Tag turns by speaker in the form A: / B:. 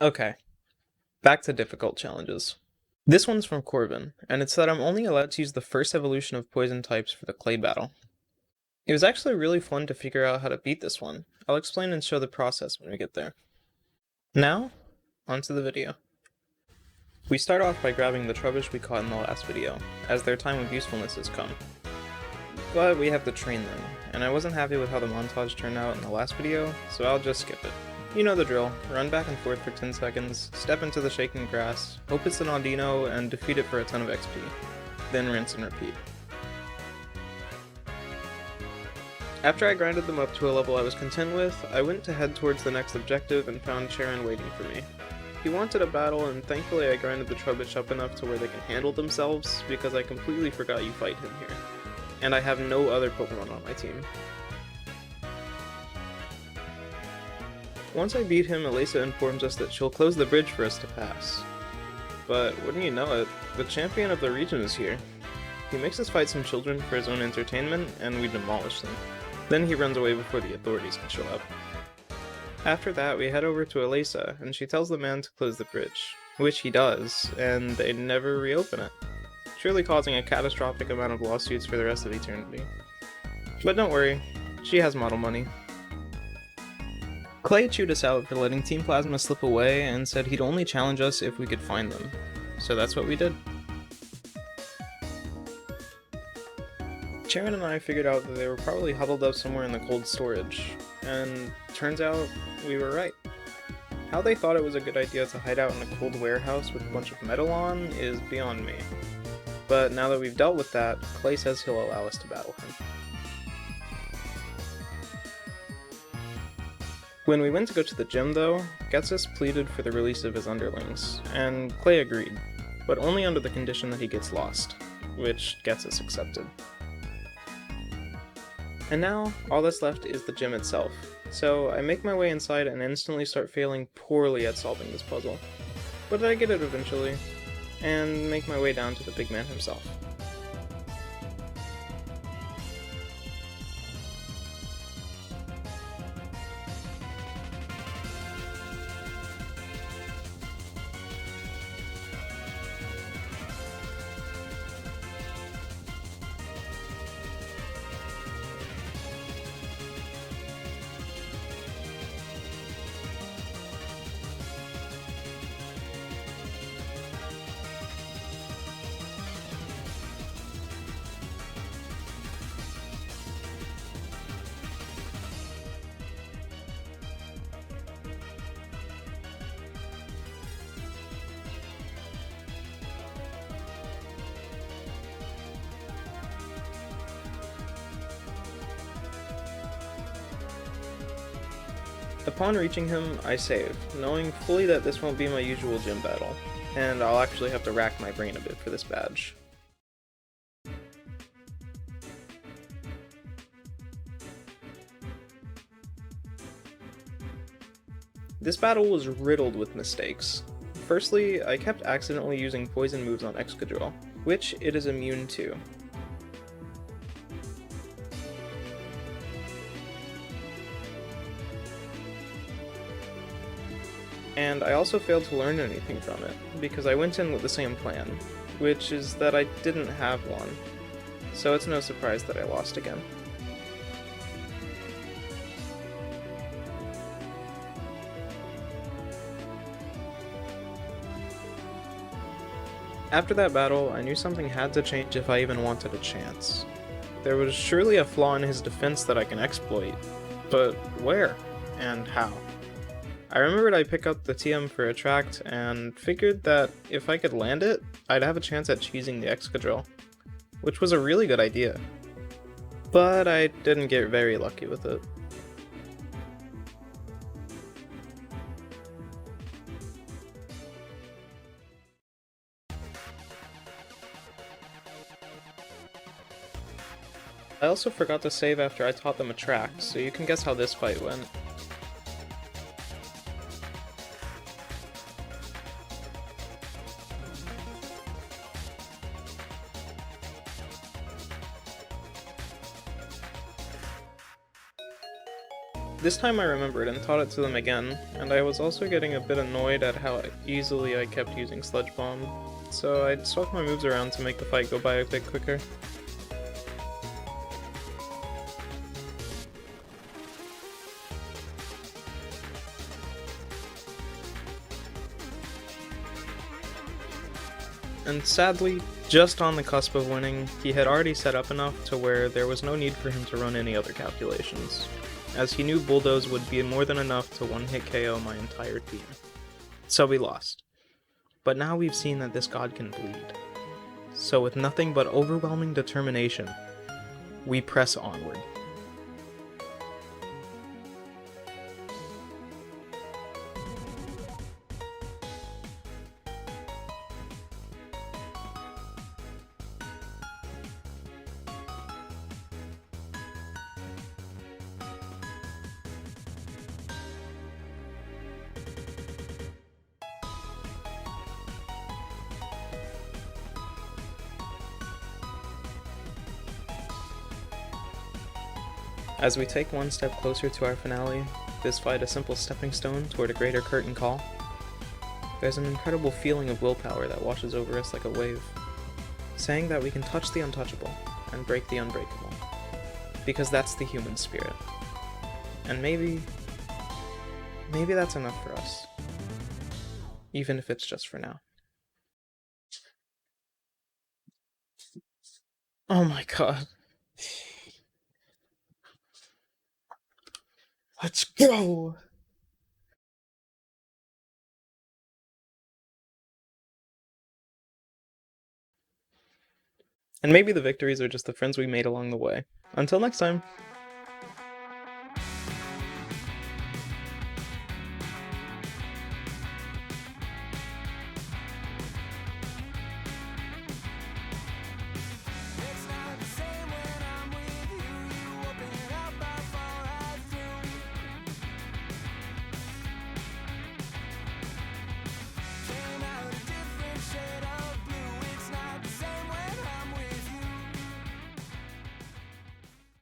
A: Okay, back to difficult challenges. This one's from Corbin, and it's that I'm only allowed to use the first evolution of poison types for the clay battle. It was actually really fun to figure out how to beat this one. I'll explain and show the process when we get there. Now, onto the video. We start off by grabbing the trubbish we caught in the last video, as their time of usefulness has come. But we have to train them, and I wasn't happy with how the montage turned out in the last video, so I'll just skip it. You know the drill, run back and forth for 10 seconds, step into the shaking grass, hope it's an Audino, and defeat it for a ton of XP. Then rinse and repeat. After I grinded them up to a level I was content with, I went to head towards the next objective and found Charon waiting for me. He wanted a battle, and thankfully I grinded the trubbish up enough to where they can handle themselves, because I completely forgot you fight him here. And I have no other Pokemon on my team. Once I beat him, Elesa informs us that she'll close the bridge for us to pass. But wouldn't you know it, the champion of the region is here. He makes us fight some children for his own entertainment, and we demolish them. Then he runs away before the authorities can show up. After that, we head over to Elesa, and she tells the man to close the bridge, which he does, and they never reopen it, surely causing a catastrophic amount of lawsuits for the rest of eternity. But don't worry, she has model money. Clay chewed us out for letting Team Plasma slip away and said he'd only challenge us if we could find them, so that's what we did. Charon and I figured out that they were probably huddled up somewhere in the cold storage, and turns out we were right. How they thought it was a good idea to hide out in a cold warehouse with a bunch of metal on is beyond me. But now that we've dealt with that, Clay says he'll allow us to battle him. When we went to go to the gym though, Getsus pleaded for the release of his underlings, and Clay agreed, but only under the condition that he gets lost, which Getsus accepted. And now, all that's left is the gym itself, so I make my way inside and instantly start failing poorly at solving this puzzle. But I get it eventually, and make my way down to the big man himself. Upon reaching him, I save, knowing fully that this won't be my usual gym battle, and I'll actually have to rack my brain a bit for this badge. This battle was riddled with mistakes. Firstly, I kept accidentally using poison moves on Excadrill, which it is immune to. And I also failed to learn anything from it, because I went in with the same plan, which is that I didn't have one, so it's no surprise that I lost again. After that battle, I knew something had to change if I even wanted a chance. There was surely a flaw in his defense that I can exploit, but where and how? I remembered I'd pick up the TM for Attract, and figured that if I could land it, I'd have a chance at cheesing the Excadrill, which was a really good idea. But I didn't get very lucky with it. I also forgot to save after I taught them Attract, so you can guess how this fight went. This time I remembered and taught it to them again, and I was also getting a bit annoyed at how easily I kept using Sludge Bomb, so I swapped my moves around to make the fight go by a bit quicker. And sadly, just on the cusp of winning, he had already set up enough to where there was no need for him to run any other calculations, as he knew Bulldoze would be more than enough to one-hit KO my entire team. So we lost. But now we've seen that this god can bleed. So with nothing but overwhelming determination, we press onward. As we take one step closer to our finale, this fight a simple stepping stone toward a greater curtain call, there's an incredible feeling of willpower that washes over us like a wave, saying that we can touch the untouchable and break the unbreakable, because that's the human spirit. And maybe that's enough for us, even if it's just for now. Oh my god. Let's go! And maybe the victories are just the friends we made along the way. Until next time!